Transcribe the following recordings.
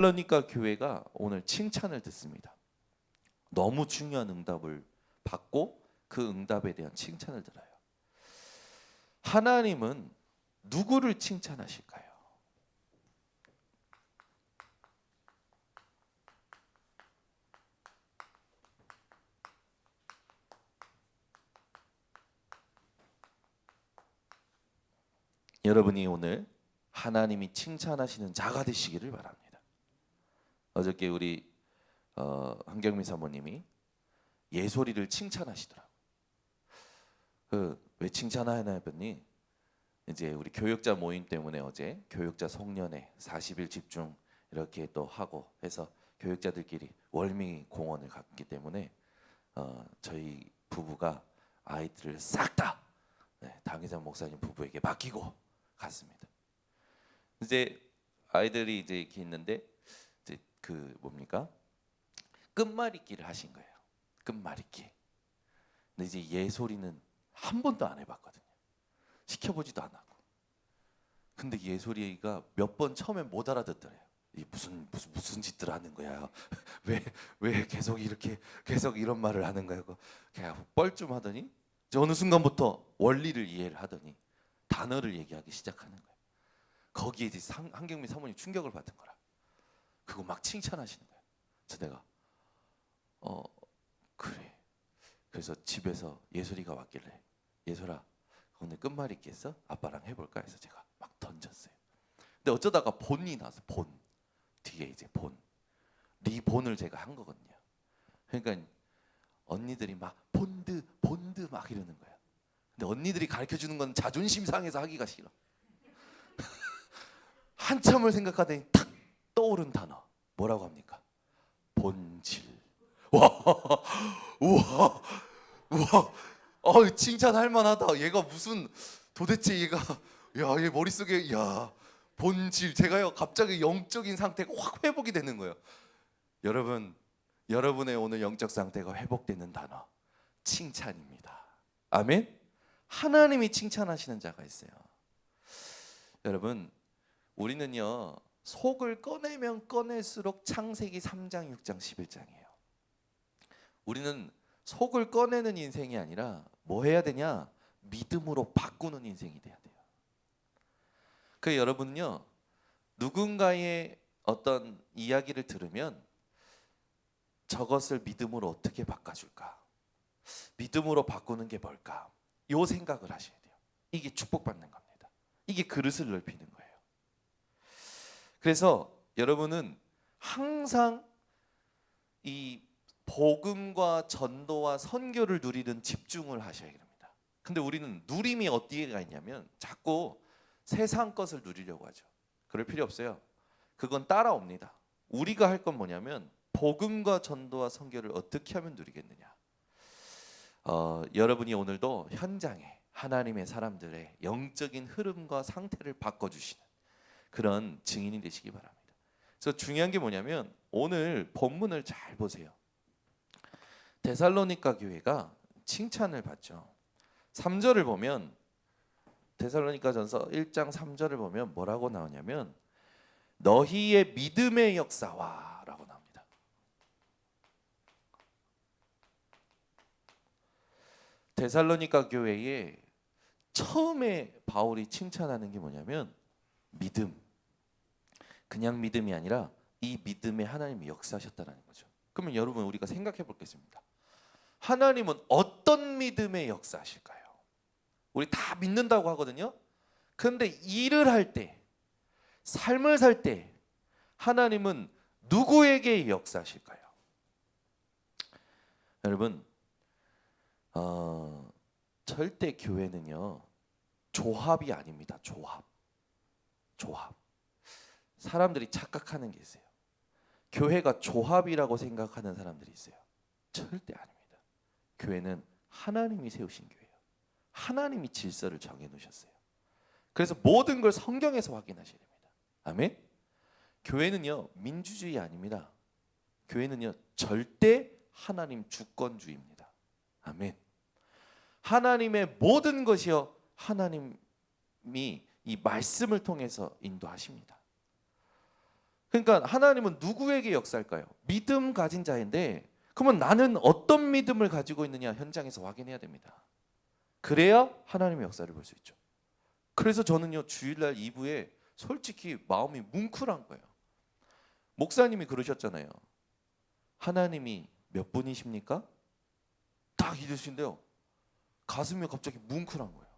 그러니까 교회가 오늘 칭찬을 듣습니다. 너무 중요한 응답을 받고 그 응답에 대한 칭찬을 들어요. 하나님은 누구를 칭찬하실까요? 여러분이 오늘 하나님이 칭찬하시는 자가 되시기를 바랍니다. 어저께 우리 한경미 사모님이 예솔이를 칭찬하시더라고요. 왜 칭찬하나 했더니 이제 우리 교역자 모임 때문에 어제 교역자 송년회 40일 집중 이렇게 또 하고 해서 교역자들끼리 월미 공원을 갔기 때문에 저희 부부가 아이들을 싹 다 당회장 목사님 부부에게 맡기고 갔습니다. 이제 아이들이 이제 이렇게 있는데 이제 그 뭡니까? 끝말잇기를 하신 거예요. 끝말잇기. 근데 이제 예솔이는 한 번도 안 해봤거든요. 시켜보지도 않았고. 근데 예솔이가 몇 번 처음에 못 알아듣더래요. 이 무슨 짓들 하는 거야? 왜 계속 이런 말을 하는 거야? 그냥 뻘쭘하더니 어느 순간부터 원리를 이해를 하더니 단어를 얘기하기 시작하는 거예요. 거기에 이제 한경미 사모님 충격을 받은 거라. 그거 막 칭찬하시는 거예요. 그래서 내가 그래. 그래서 집에서 예솔이가 왔길래 예솔아 오늘 끝말잇기 했어? 아빠랑 해볼까 해서 제가 막 던졌어요. 근데 어쩌다가 본이 나서 본 뒤에 이제 리본을 제가 한 거거든요. 그러니까 언니들이 막 본드 막 이러는 거야. 근데 언니들이 가르쳐 주는 건 자존심 상해서 하기가 싫어. 한참을 생각하더니 탁 떠오른 단어 뭐라고 합니까? 본질. 우와. 칭찬할 만하다. 얘가 무슨 도대체 얘가 얘 머릿속에 본질. 제가요 갑자기 영적인 상태가 확 회복이 되는 거예요. 여러분의 오늘 영적 상태가 회복되는 단어 칭찬입니다. 아멘. 하나님이 칭찬하시는 자가 있어요. 여러분 우리는요 속을 꺼내면 꺼낼수록 창세기 3장 6장 11장이에요. 우리는 속을 꺼내는 인생이 아니라 뭐 해야 되냐? 믿음으로 바꾸는 인생이 돼야 돼요. 그 여러분은요 누군가의 어떤 이야기를 들으면 저것을 믿음으로 어떻게 바꿔줄까? 믿음으로 바꾸는 게 뭘까? 요 생각을 하셔야 돼요. 이게 축복받는 겁니다. 이게 그릇을 넓히는 거예요. 그래서 여러분은 항상 이 복음과 전도와 선교를 누리는 집중을 하셔야 됩니다. 근데 우리는 누림이 어디에가 있냐면 자꾸 세상 것을 누리려고 하죠. 그럴 필요 없어요. 그건 따라옵니다. 우리가 할 건 뭐냐면 복음과 전도와 선교를 어떻게 하면 누리겠느냐. 여러분이 오늘도 현장에 하나님의 사람들의 영적인 흐름과 상태를 바꿔주시는 그런 증인이 되시기 바랍니다. 그래서 중요한 게 뭐냐면 오늘 본문을 잘 보세요. 데살로니가 교회가 칭찬을 받죠. 3절을 보면 데살로니가전서 1장 3절을 보면 뭐라고 나오냐면 너희의 믿음의 역사와 라고 나옵니다. 데살로니가 교회에 처음에 바울이 칭찬하는 게 뭐냐면 믿음. 그냥 믿음이 아니라 이 믿음에 하나님이 역사하셨다는 거죠. 그러면 여러분 우리가 생각해 보겠습니다. 하나님은 어떤 믿음의 역사하실까요? 우리 다 믿는다고 하거든요. 그런데 일을 할 때, 삶을 살 때 하나님은 누구에게 역사하실까요? 여러분 절대 교회는요 조합이 아닙니다. 조합. 사람들이 착각하는 게 있어요. 교회가 조합이라고 생각하는 사람들이 있어요. 절대 아닙니다. 교회는 하나님이 세우신 교회예요. 하나님이 질서를 정해 놓으셨어요. 그래서 모든 걸 성경에서 확인하셔야 됩니다. 아멘. 교회는요 민주주의 아닙니다. 교회는요 절대 하나님 주권주의입니다. 아멘. 하나님의 모든 것이요 하나님이 이 말씀을 통해서 인도하십니다. 그러니까 하나님은 누구에게 역사할까요? 믿음 가진 자인데, 그러면 나는 어떤 믿음을 가지고 있느냐 현장에서 확인해야 됩니다. 그래야 하나님의 역사를 볼 수 있죠. 그래서 저는요, 주일날 2부에 솔직히 마음이 뭉클한 거예요. 목사님이 그러셨잖아요. 하나님이 몇 분이십니까? 딱 이러신데요, 가슴이 갑자기 뭉클한 거예요.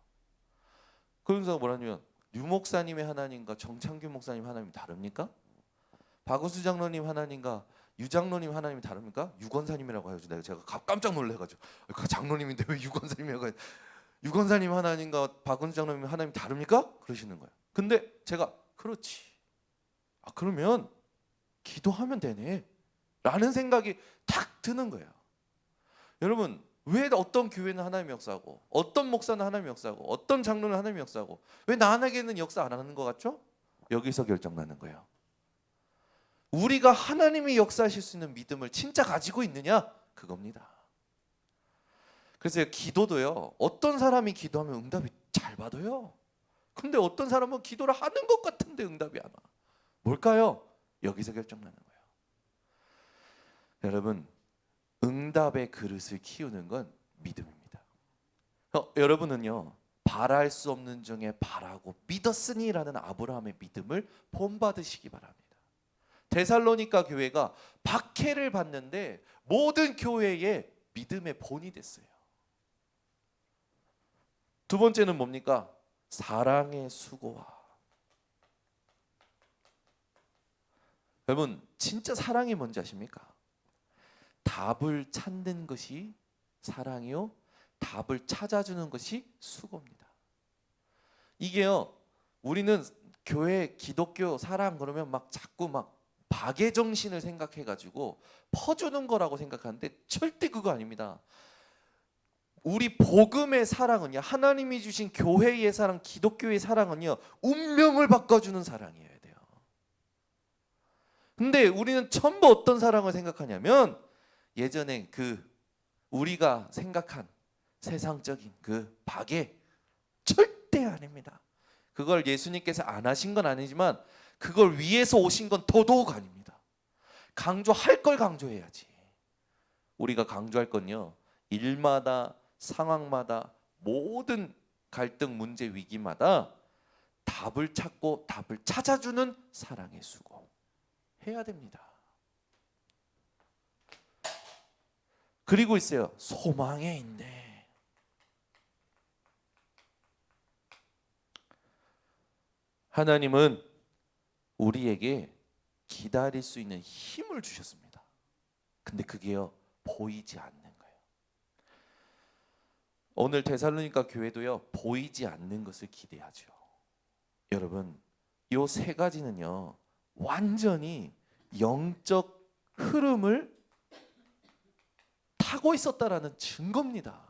그러면서 뭐라냐면, 류 목사님의 하나님과 정창규 목사님 하나님이 다릅니까? 박우수 장로님 하나님과 유 장로님 하나님이 다릅니까? 유 권사님이라고 해가지고 제가 깜짝 놀래가지고, 장로님인데 왜 유 권사님이라고 해? 유 권사님 하나님과 박우수 장로님 하나님이 다릅니까? 그러시는 거예요. 근데 제가 그렇지, 그러면 기도하면 되네 라는 생각이 탁 드는 거예요. 여러분, 왜 어떤 교회는 하나님 역사하고 어떤 목사는 하나님 역사하고 어떤 장로는 하나님 역사하고 왜 나에게는 역사 안 하는 것 같죠? 여기서 결정나는 거예요. 우리가 하나님이 역사하실 수 있는 믿음을 진짜 가지고 있느냐, 그겁니다. 그래서 기도도요, 어떤 사람이 기도하면 응답이 잘 받아요. 근데 어떤 사람은 기도를 하는 것 같은데 응답이 안 와. 뭘까요? 여기서 결정나는 거예요. 여러분, 응답의 그릇을 키우는 건 믿음입니다. 여러분은요, 바랄 수 없는 중에 바라고 믿었으니라는 아브라함의 믿음을 본받으시기 바랍니다. 데살로니가 교회가 박해를 받는데 모든 교회의 믿음의 본이 됐어요. 두 번째는 뭡니까? 사랑의 수고와. 여러분, 진짜 사랑이 뭔지 아십니까? 답을 찾는 것이 사랑이요, 답을 찾아주는 것이 수고입니다. 이게요, 우리는 교회 기독교 사랑 그러면 막 자꾸 막 박애 정신을 생각해가지고 퍼주는 거라고 생각하는데 절대 그거 아닙니다. 우리 복음의 사랑은요, 하나님이 주신 교회의 사랑, 기독교의 사랑은요, 운명을 바꿔주는 사랑이어야 돼요. 근데 우리는 전부 어떤 사랑을 생각하냐면, 예전에 우리가 생각한 세상적인 박애, 절대 아닙니다. 그걸 예수님께서 안 하신 건 아니지만 그걸 위해서 오신 건 더더욱 아닙니다. 강조할 걸 강조해야지. 우리가 강조할 건요, 일마다 상황마다 모든 갈등, 문제, 위기마다 답을 찾고 답을 찾아주는 사랑의 수고 해야 됩니다. 그리고 있어요, 소망의 인내. 하나님은 우리에게 기다릴 수 있는 힘을 주셨습니다. 근데 그게요, 보이지 않는 거예요. 오늘 데살로니가 교회도요, 보이지 않는 것을 기대하죠. 여러분, 요 세 가지는요, 완전히 영적 흐름을 타고 있었다라는 증거입니다.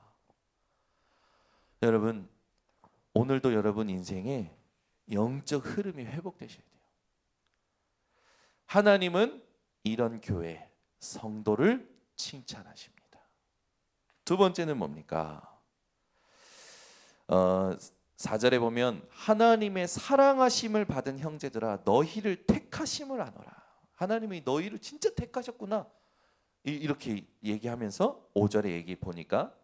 여러분, 오늘도 여러분 인생에 영적 흐름이 회복되셔야 돼요. 하나님은 이런 교회, 성도를 칭찬하십니다. 두 번째는 뭡니까? 4절에 보면, 하나님의 사랑하심을 받은 형제들아 너희를 택하심을 아노라. 하나님이 너희를 진짜 택하셨구나, 이렇게 얘기하면서 5절에 얘기 보니까,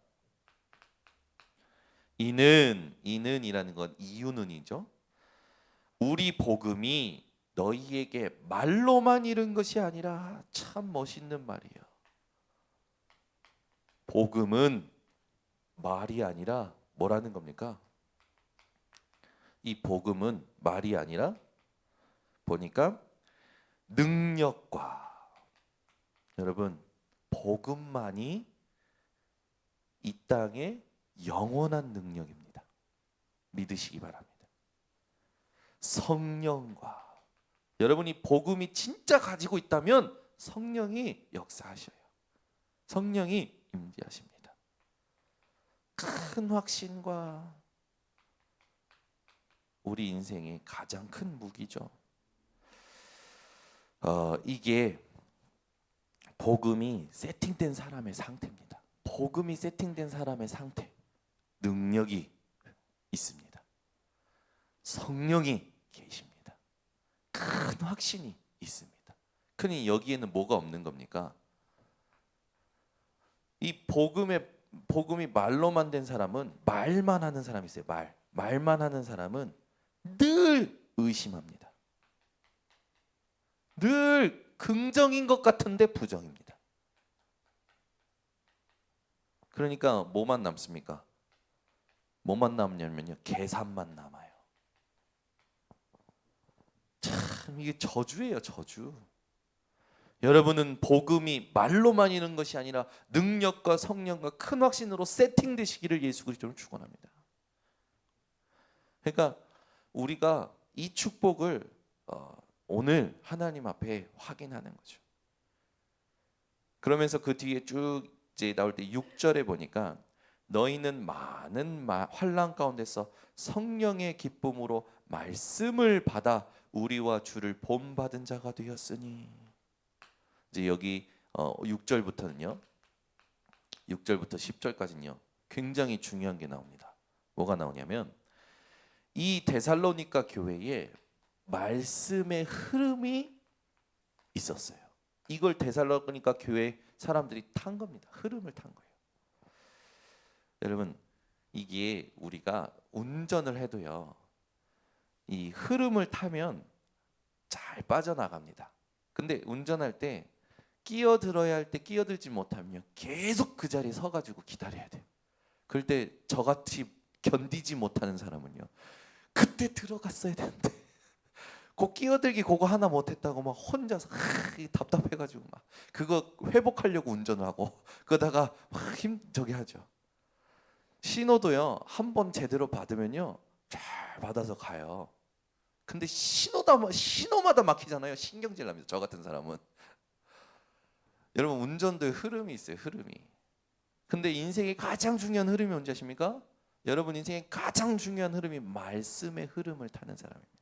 이는이라는 건 이유는이죠. 우리 복음이 너희에게 말로만 이른 것이 아니라, 참 멋있는 말이에요. 복음은 말이 아니라 뭐라는 겁니까? 이 복음은 말이 아니라 보니까 능력과. 여러분, 복음만이 이 땅의 영원한 능력입니다. 믿으시기 바랍니다. 성령과. 여러분이 복음이 진짜 가지고 있다면 성령이 역사하셔요. 성령이 임재하십니다. 큰 확신과 우리 인생의 가장 큰 무기죠. 이게 복음이 세팅된 사람의 상태입니다. 복음이 세팅된 사람의 상태, 능력이 있습니다. 성령이 계십니다. 큰 확신이 있습니다. 그러니 여기에는 뭐가 없는 겁니까? 이 복음이 말로만 된 사람은, 말만 하는 사람이 있어요. 말만 하는 사람은 늘 의심합니다. 늘 긍정인 것 같은데 부정입니다. 그러니까 뭐만 남습니까? 뭐만 남냐면요, 계산만 남아요. 참 이게 저주예요, 저주. 여러분은 복음이 말로만 있는 것이 아니라 능력과 성령과 큰 확신으로 세팅되시기를 예수 그리스도로 축원합니다. 그러니까 우리가 이 축복을 오늘 하나님 앞에 확인하는 거죠. 그러면서 그 뒤에 쭉 이제 나올 때 6절에 보니까 너희는 많은 환난 가운데서 성령의 기쁨으로 말씀을 받아 우리와 주를 본받은 자가 되었으니. 이제 여기 6절부터 10절까지는요 굉장히 중요한 게 나옵니다. 뭐가 나오냐면 이 데살로니가 교회에 말씀의 흐름이 있었어요. 이걸 데살로니가 교회 사람들이 탄 겁니다. 흐름을 탄 거예요. 여러분, 이게 우리가 운전을 해도요, 이 흐름을 타면 잘 빠져나갑니다. 근데 운전할 때 끼어들어야 할 때 끼어들지 못하면요, 계속 그 자리에 서가지고 기다려야 돼요. 그럴 때 저같이 견디지 못하는 사람은요, 그때 들어갔어야 되는데 그 끼어들기 그거 하나 못했다고 막 혼자서 답답해가지고 막 그거 회복하려고 운전을 하고 그러다가 막 저기 하죠. 신호도요, 한 번 제대로 받으면요 잘 받아서 가요. 근데 신호마다 막히잖아요. 신경질 납니다. 저 같은 사람은. 여러분, 운전도에 흐름이 있어요. 흐름이. 근데 인생의 가장 중요한 흐름이 뭔지 아십니까? 여러분 인생의 가장 중요한 흐름이 말씀의 흐름을 타는 사람입니다.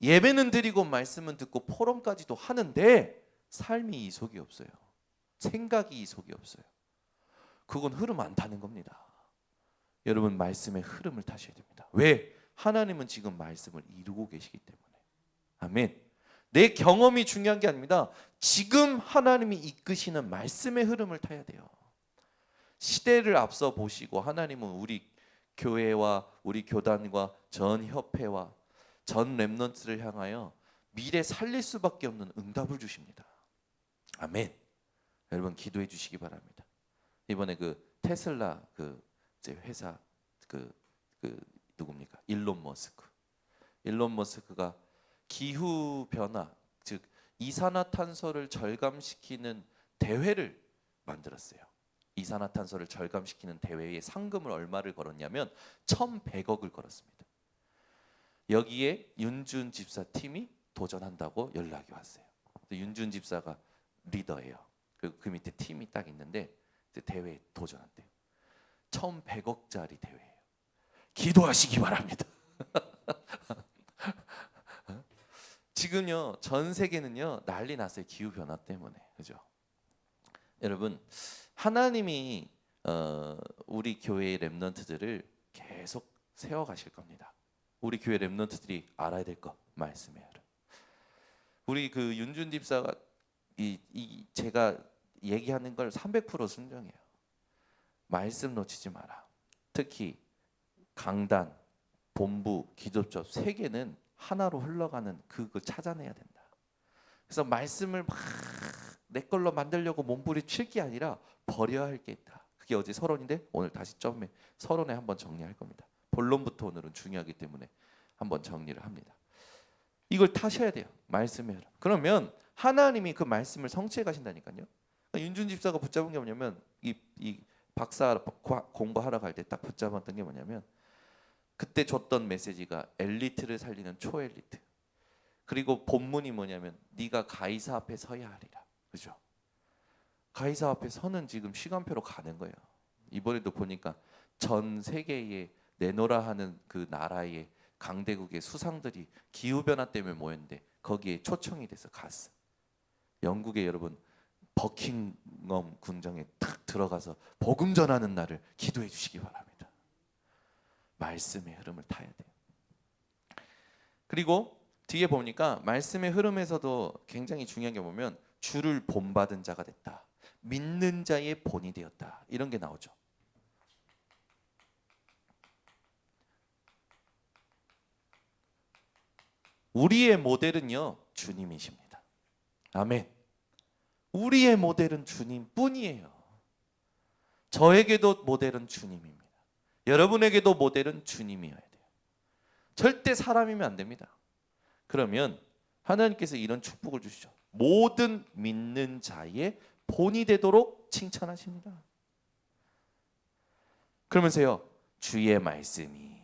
예배는 드리고 말씀은 듣고 포럼까지도 하는데 삶이 이속이 없어요. 생각이 이속이 없어요. 그건 흐름 안 타는 겁니다. 여러분, 말씀의 흐름을 타셔야 됩니다. 왜? 하나님은 지금 말씀을 이루고 계시기 때문에. 아멘. 내 경험이 중요한 게 아닙니다. 지금 하나님이 이끄시는 말씀의 흐름을 타야 돼요. 시대를 앞서 보시고 하나님은 우리 교회와 우리 교단과 전 협회와 전 렘넌트를 향하여 미래 살릴 수밖에 없는 응답을 주십니다. 아멘. 여러분, 기도해 주시기 바랍니다. 이번에 그 테슬라 그 이제 회사 그 누굽니까? 일론 머스크가 기후 변화, 즉 이산화탄소를 절감시키는 대회를 만들었어요. 이산화탄소를 절감시키는 대회에 상금을 얼마를 걸었냐면 1,100억을 걸었습니다. 여기에 윤준 집사 팀이 도전한다고 연락이 왔어요. 윤준 집사가 리더예요. 그 밑에 팀이 딱 있는데 대회에 도전한대요. 1,100억짜리 대회예요. 기도하시기 바랍니다. 지금요 전 세계는요 난리 났어요. 기후 변화 때문에. 그죠? 여러분, 하나님이 우리 교회의 렘넌트들을 계속 세워 가실 겁니다. 우리 교회 렘넌트들이 알아야 될 거 말씀이에요. 우리 그 윤준 집사가 제가 얘기하는 걸 300% 순종해요. 말씀 놓치지 마라. 특히 강단, 본부, 기도처 세 개는 하나로 흘러가는 그걸 찾아내야 된다. 그래서 말씀을 막 내 걸로 만들려고 몸부림칠 게 아니라 버려야 할 게 있다. 그게 어제 서론인데 오늘 다시 서론에 한번 정리할 겁니다. 본론부터 오늘은 중요하기 때문에 한번 정리를 합니다. 이걸 타셔야 돼요. 말씀에. 그러면 하나님이 그 말씀을 성취해 가신다니까요. 윤준 집사가 붙잡은 게 뭐냐면 이 박사 공부하러 갈 때 딱 붙잡았던 게 뭐냐면 그때 줬던 메시지가 엘리트를 살리는 초엘리트. 그리고 본문이 뭐냐면 네가 가이사 앞에 서야 하리라. 그죠? 가이사 앞에 서는 지금 시간표로 가는 거예요. 이번에도 보니까 전 세계에 내노라 하는 그 나라의 강대국의 수상들이 기후 변화 때문에 모였는데 거기에 초청이 돼서 갔어. 영국의 여러분 버킹엄 궁정에 탁 들어가서 복음 전하는 날을 기도해 주시기 바랍니다. 말씀의 흐름을 타야 돼요. 그리고 뒤에 보니까 말씀의 흐름에서도 굉장히 중요한 게 보면 주를 본받은 자가 됐다. 믿는 자의 본이 되었다. 이런 게 나오죠. 우리의 모델은요, 주님이십니다. 아멘. 우리의 모델은 주님뿐이에요. 저에게도 모델은 주님입니다. 여러분에게도 모델은 주님이어야 돼요. 절대 사람이면 안 됩니다. 그러면 하나님께서 이런 축복을 주시죠. 모든 믿는 자의 본이 되도록 칭찬하십니다. 그러면서요, 주의 말씀이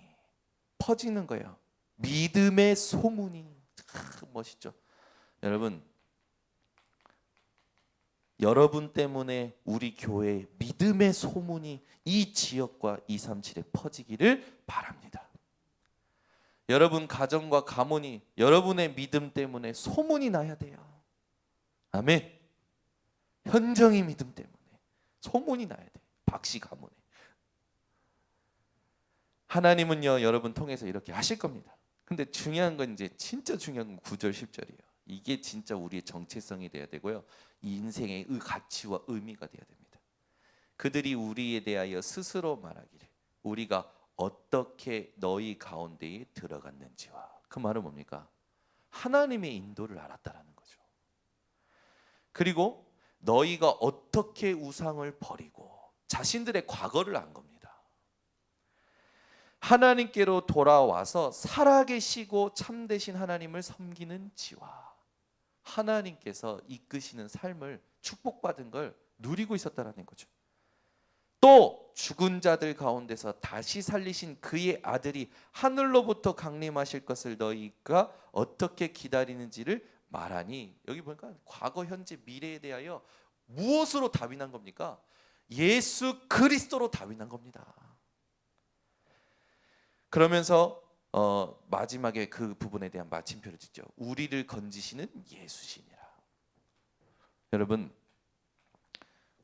퍼지는 거예요. 믿음의 소문이. 멋있죠. 여러분 때문에 우리 교회의 믿음의 소문이 이 지역과 237에 퍼지기를 바랍니다. 여러분 가정과 가문이 여러분의 믿음 때문에 소문이 나야 돼요. 아멘. 현정이 믿음 때문에 소문이 나야 돼요. 박씨 가문에. 하나님은요, 여러분 통해서 이렇게 하실 겁니다. 근데 중요한 건 이제 진짜 중요한 건 9절 10절이에요. 이게 진짜 우리의 정체성이 돼야 되고요. 인생의 가치와 의미가 돼야 됩니다. 그들이 우리에 대하여 스스로 말하기를 우리가 어떻게 너희 가운데에 들어갔는지와. 그 말은 뭡니까? 하나님의 인도를 알았다라는 거죠. 그리고 너희가 어떻게 우상을 버리고 자신들의 과거를 안 겁니다. 하나님께로 돌아와서 살아계시고 참되신 하나님을 섬기는 지와 하나님께서 이끄시는 삶을 축복받은 걸 누리고 있었다라는 거죠. 또 죽은 자들 가운데서 다시 살리신 그의 아들이 하늘로부터 강림하실 것을 너희가 어떻게 기다리는지를 말하니, 여기 보니까 과거, 현재, 미래에 대하여 무엇으로 답이 난 겁니까? 예수 그리스도로 답이 난 겁니다. 그러면서 마지막에 그 부분에 대한 마침표를 짓죠. 우리를 건지시는 예수시니라. 여러분,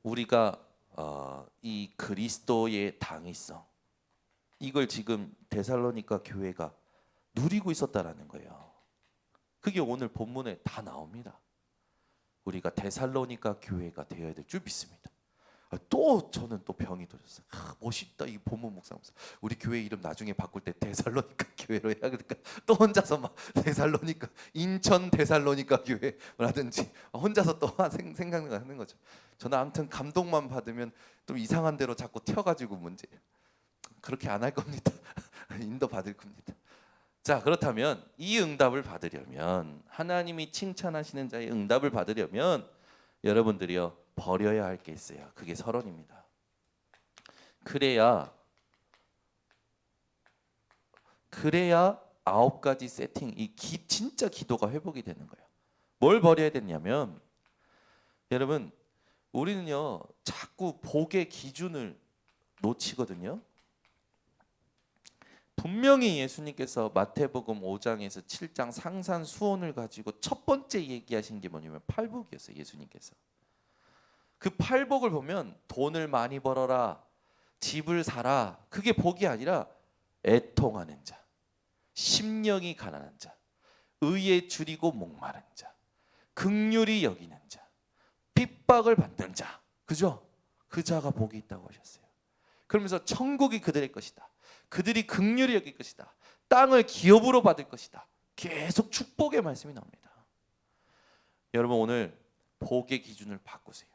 우리가 이 그리스도의 당위성, 이걸 지금 데살로니가 교회가 누리고 있었다라는 거예요. 그게 오늘 본문에 다 나옵니다. 우리가 데살로니가 교회가 되어야 될 줄 믿습니다. 또 저는 또 병이 들었어요. 멋있다 이 본문 묵상하면서. 우리 교회 이름 나중에 바꿀 때 데살로니가 교회로 해야 되니까 또 혼자서 막 데살로니가, 인천 데살로니가 교회라든지 혼자서 또 생각하는 거죠. 저는 아무튼 감동만 받으면 또 이상한 대로 자꾸 튀어가지고 문제예요. 그렇게 안 할 겁니다. 인도 받을 겁니다. 자, 그렇다면 이 응답을 받으려면, 하나님이 칭찬하시는 자의 응답을 받으려면 여러분들이요, 버려야 할 게 있어요. 그게 서론입니다. 그래야 9가지 세팅, 진짜 기도가 회복이 되는 거예요. 뭘 버려야 되냐면, 여러분, 우리는요 자꾸 복의 기준을 놓치거든요. 분명히 예수님께서 마태복음 5장에서 7장 상산수원을 가지고 첫 번째 얘기하신 게 뭐냐면 팔복이었어요. 예수님께서 그 팔복을 보면 돈을 많이 벌어라, 집을 사라, 그게 복이 아니라 애통하는 자, 심령이 가난한 자, 의에 줄이고 목마른 자, 긍휼히 여기는 자, 핍박을 받는 자, 그죠? 그 자가 복이 있다고 하셨어요. 그러면서 천국이 그들의 것이다, 그들이 긍휼히 여길 것이다, 땅을 기업으로 받을 것이다. 계속 축복의 말씀이 나옵니다. 여러분, 오늘 복의 기준을 바꾸세요.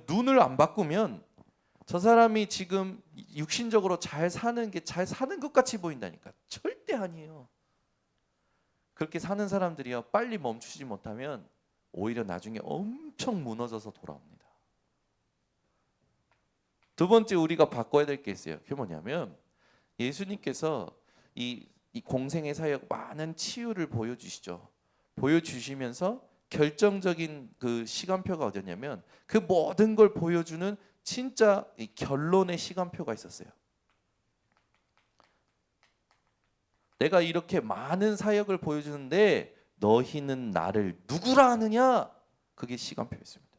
눈을 안 바꾸면 저 사람이 지금 육신적으로 잘 사는 게 잘 사는 것 같이 보인다니까. 절대 아니에요. 그렇게 사는 사람들이요, 빨리 멈추지 못하면 오히려 나중에 엄청 무너져서 돌아옵니다. 두 번째 우리가 바꿔야 될 게 있어요. 그게 뭐냐면, 예수님께서 이 공생의 사역 많은 치유를 보여주시죠. 보여주시면서 결정적인 그 시간표가 어디였냐면, 그 모든 걸 보여주는 진짜 이 결론의 시간표가 있었어요. 내가 이렇게 많은 사역을 보여주는데 너희는 나를 누구라 하느냐? 그게 시간표였습니다.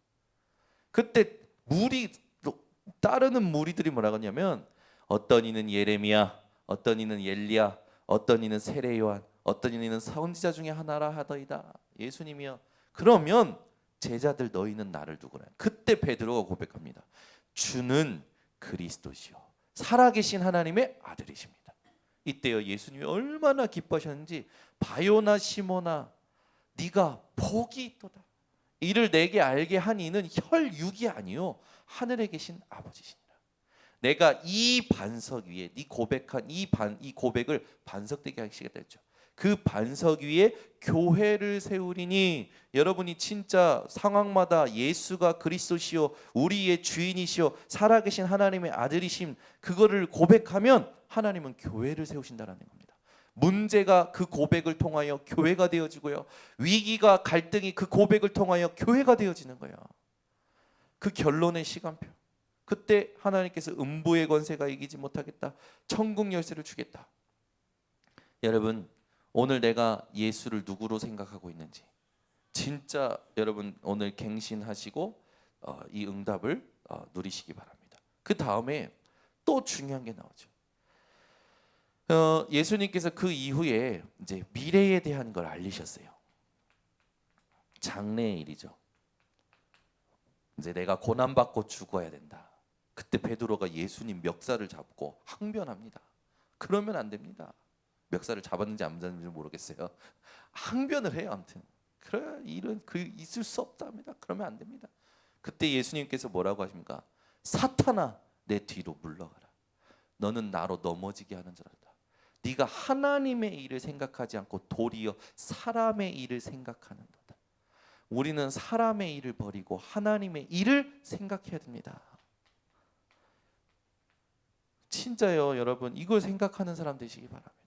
그때 따르는 무리들이 뭐라고 하냐면, 어떤 이는 예레미야, 어떤 이는 엘리야, 어떤 이는 세례 요한, 어떤 이는 선지자 중에 하나라 하더이다. 예수님이여. 그러면 제자들 너희는 나를 누구라. 그때 베드로가 고백합니다. 주는 그리스도시요 살아계신 하나님의 아들이십니다. 이때요 예수님이 얼마나 기뻐하셨는지 바요나 시모나 네가 복이 있도다. 이를 내게 알게 한 이는 혈육이 아니요 하늘에 계신 아버지시니라. 내가 이 반석 위에 네 고백한 이 고백을 반석되게 하시겠다 했죠. 그 반석 위에 교회를 세우리니 여러분이 진짜 상황마다 예수가 그리스도시요 우리의 주인이시요 살아계신 하나님의 아들이심 그거를 고백하면 하나님은 교회를 세우신다라는 겁니다. 문제가 그 고백을 통하여 교회가 되어지고요. 위기가 갈등이 그 고백을 통하여 교회가 되어지는 거예요. 그 결론의 시간표. 그때 하나님께서 음부의 권세가 이기지 못하겠다. 천국 열쇠를 주겠다. 여러분 오늘 내가 예수를 누구로 생각하고 있는지 진짜 여러분 오늘 갱신하시고 이 응답을 누리시기 바랍니다. 그 다음에 또 중요한 게 나오죠. 예수님께서 그 이후에 이제 미래에 대한 걸 알리셨어요. 장래의 일이죠. 이제 내가 고난받고 죽어야 된다. 그때 베드로가 예수님 멱살을 잡고 항변합니다. 그러면 안 됩니다. 멱살을 잡았는지 안 잡았는지 모르겠어요. 항변을 해요. 아무튼 그래 일은 있을 수 없답니다. 그러면 안 됩니다. 그때 예수님께서 뭐라고 하십니까? 사탄아 내 뒤로 물러가라. 너는 나로 넘어지게 하는 자라다. 네가 하나님의 일을 생각하지 않고 도리어 사람의 일을 생각하는 거다. 우리는 사람의 일을 버리고 하나님의 일을 생각해야 됩니다. 진짜요 여러분 이걸 생각하는 사람 되시기 바랍니다.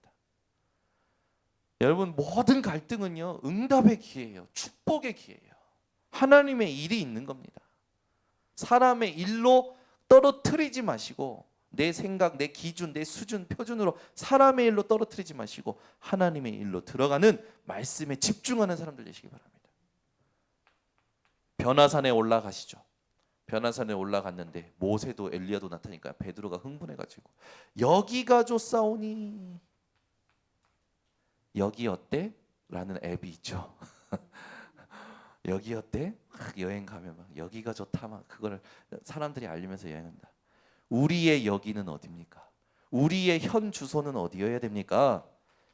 여러분 모든 갈등은요 응답의 기회예요. 축복의 기회예요. 하나님의 일이 있는 겁니다. 사람의 일로 떨어뜨리지 마시고 내 생각, 내 기준, 내 수준, 표준으로 사람의 일로 떨어뜨리지 마시고 하나님의 일로 들어가는 말씀에 집중하는 사람들 되시기 바랍니다. 변화산에 올라가시죠. 변화산에 올라갔는데 모세도 엘리야도 나타나니까 베드로가 흥분해가지고 여기가 좋사오니 여기 어때? 라는 앱이 있죠. 여기 어때? 여행 가면 막 여기가 좋다 막 그걸 사람들이 알리면서 여행한다. 우리의 여기는 어디입니까? 우리의 현 주소는 어디여야 됩니까?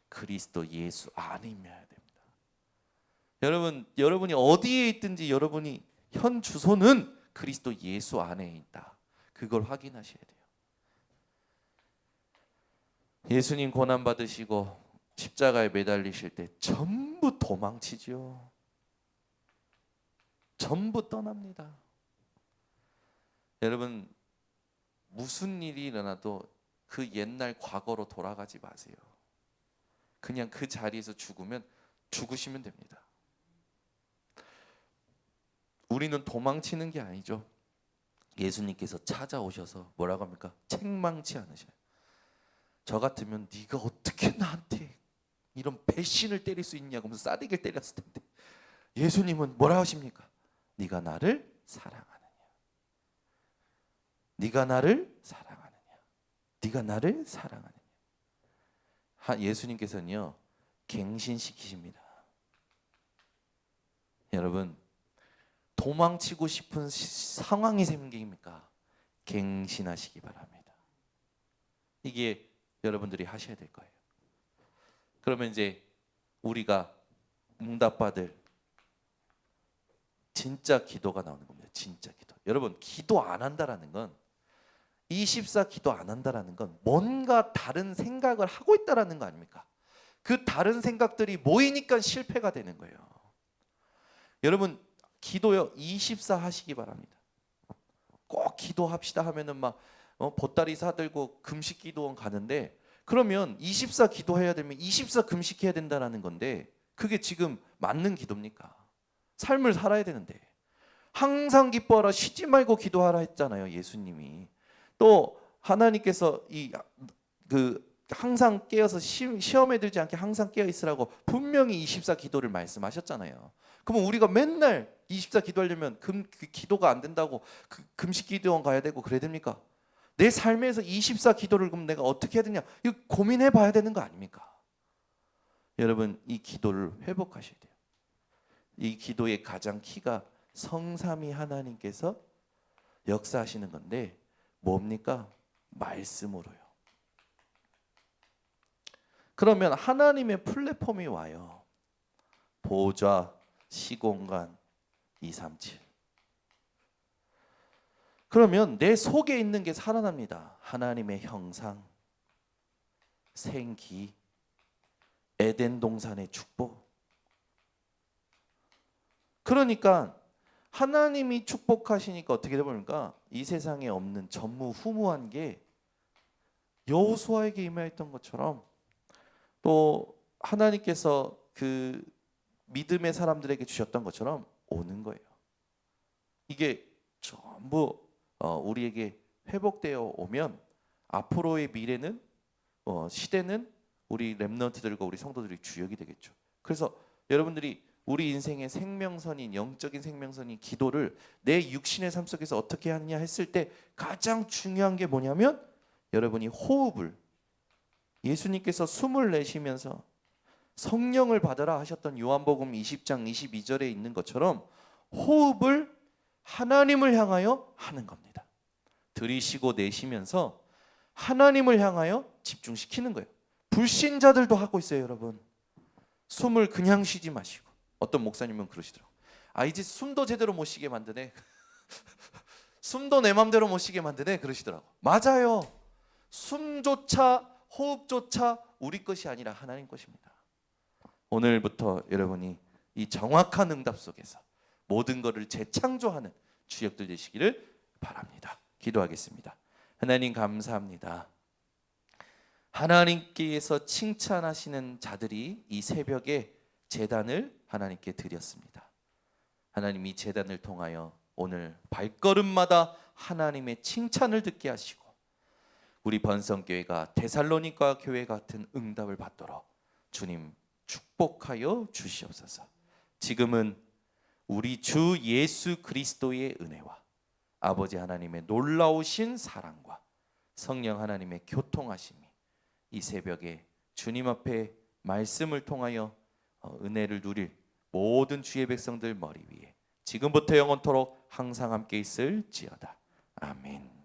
그리스도 예수 안에 있어야 됩니다. 여러분이 어디에 있든지 여러분이 현 주소는 그리스도 예수 안에 있다. 그걸 확인하셔야 돼요. 예수님 고난 받으시고 십자가에 매달리실 때 전부 도망치죠. 전부 떠납니다. 여러분 무슨 일이 일어나도 그 옛날 과거로 돌아가지 마세요. 그냥 그 자리에서 죽으시면 됩니다. 우리는 도망치는 게 아니죠. 예수님께서 찾아오셔서 뭐라고 합니까? 책망치 않으셔요. 저 같으면 네가 어떻게 나한테 이런 배신을 때릴 수 있냐고 하면서 싸대기를 때렸을 텐데 예수님은 뭐라 하십니까? 네가 나를 사랑하느냐? 네가 나를 사랑하느냐? 네가 나를 사랑하느냐? 예수님께서는요 갱신시키십니다. 여러분 도망치고 싶은 상황이 생깁니까? 갱신하시기 바랍니다. 이게 여러분들이 하셔야 될 거예요. 그러면 이제 우리가 응답받을 진짜 기도가 나오는 겁니다. 진짜 기도. 여러분 기도 안 한다라는 건 24 기도 안 한다라는 건 뭔가 다른 생각을 하고 있다라는 거 아닙니까? 그 다른 생각들이 모이니까 실패가 되는 거예요. 여러분 기도요 24 하시기 바랍니다. 꼭 기도합시다 하면은 막 보따리 사들고 금식 기도원 가는데 그러면 24 기도해야 되면 24 금식해야 된다라는 건데 그게 지금 맞는 기도입니까? 삶을 살아야 되는데 항상 기뻐하라 쉬지 말고 기도하라 했잖아요. 예수님이. 또 하나님께서 항상 깨어서 시험에 들지 않게 항상 깨어 있으라고 분명히 24 기도를 말씀하셨잖아요. 그러면 우리가 맨날 24 기도하려면 기도가 안 된다고 금식 기도원 가야 되고 그래야 됩니까? 내 삶에서 24 기도를 그럼 내가 어떻게 해야 되냐? 이거 고민해 봐야 되는 거 아닙니까? 여러분 이 기도를 회복하셔야 돼요. 이 기도의 가장 키가 성삼위 하나님께서 역사하시는 건데 뭡니까? 말씀으로요. 그러면 하나님의 플랫폼이 와요. 보좌, 시공간, 237. 그러면 내 속에 있는 게 살아납니다. 하나님의 형상, 생기, 에덴 동산의 축복. 그러니까 하나님이 축복하시니까 어떻게 되니까 이 세상에 없는 전무후무한 게 여호수아에게 임하였던 것처럼 또 하나님께서 그 믿음의 사람들에게 주셨던 것처럼 오는 거예요. 이게 전부 우리에게 회복되어 오면 앞으로의 미래는 시대는 우리 렘넌트들과 우리 성도들이 주역이 되겠죠. 그래서 여러분들이 우리 인생의 생명선인 영적인 생명선인 기도를 내 육신의 삶 속에서 어떻게 하느냐 했을 때 가장 중요한 게 뭐냐면 여러분이 호흡을 예수님께서 숨을 내쉬면서 성령을 받으라 하셨던 요한복음 20장 22절에 있는 것처럼 호흡을 하나님을 향하여 하는 겁니다. 들이쉬고 내쉬면서 하나님을 향하여 집중시키는 거예요. 불신자들도 하고 있어요, 여러분. 숨을 그냥 쉬지 마시고. 어떤 목사님은 그러시더라고요. 이제 숨도 제대로 못 쉬게 만드네. 숨도 내 맘대로 못 쉬게 만드네 그러시더라고. 맞아요. 숨조차 호흡조차 우리 것이 아니라 하나님 것입니다. 오늘부터 여러분이 이 정확한 응답 속에서 모든 것을 재창조하는 주역들 되시기를 바랍니다. 기도하겠습니다. 하나님 감사합니다. 하나님께서 칭찬하시는 자들이 이 새벽에 제단을 하나님께 드렸습니다. 하나님 이 제단을 통하여 오늘 발걸음마다 하나님의 칭찬을 듣게 하시고 우리 번성교회가 데살로니가 교회 같은 응답을 받도록 주님 축복하여 주시옵소서. 지금은 우리 주 예수 그리스도의 은혜와 아버지 하나님의 놀라우신 사랑과 성령 하나님의 교통하심이 이 새벽에 주님 앞에 말씀을 통하여 은혜를 누릴 모든 주의 백성들 머리 위에 지금부터 영원토록 항상 함께 있을지어다. 아멘.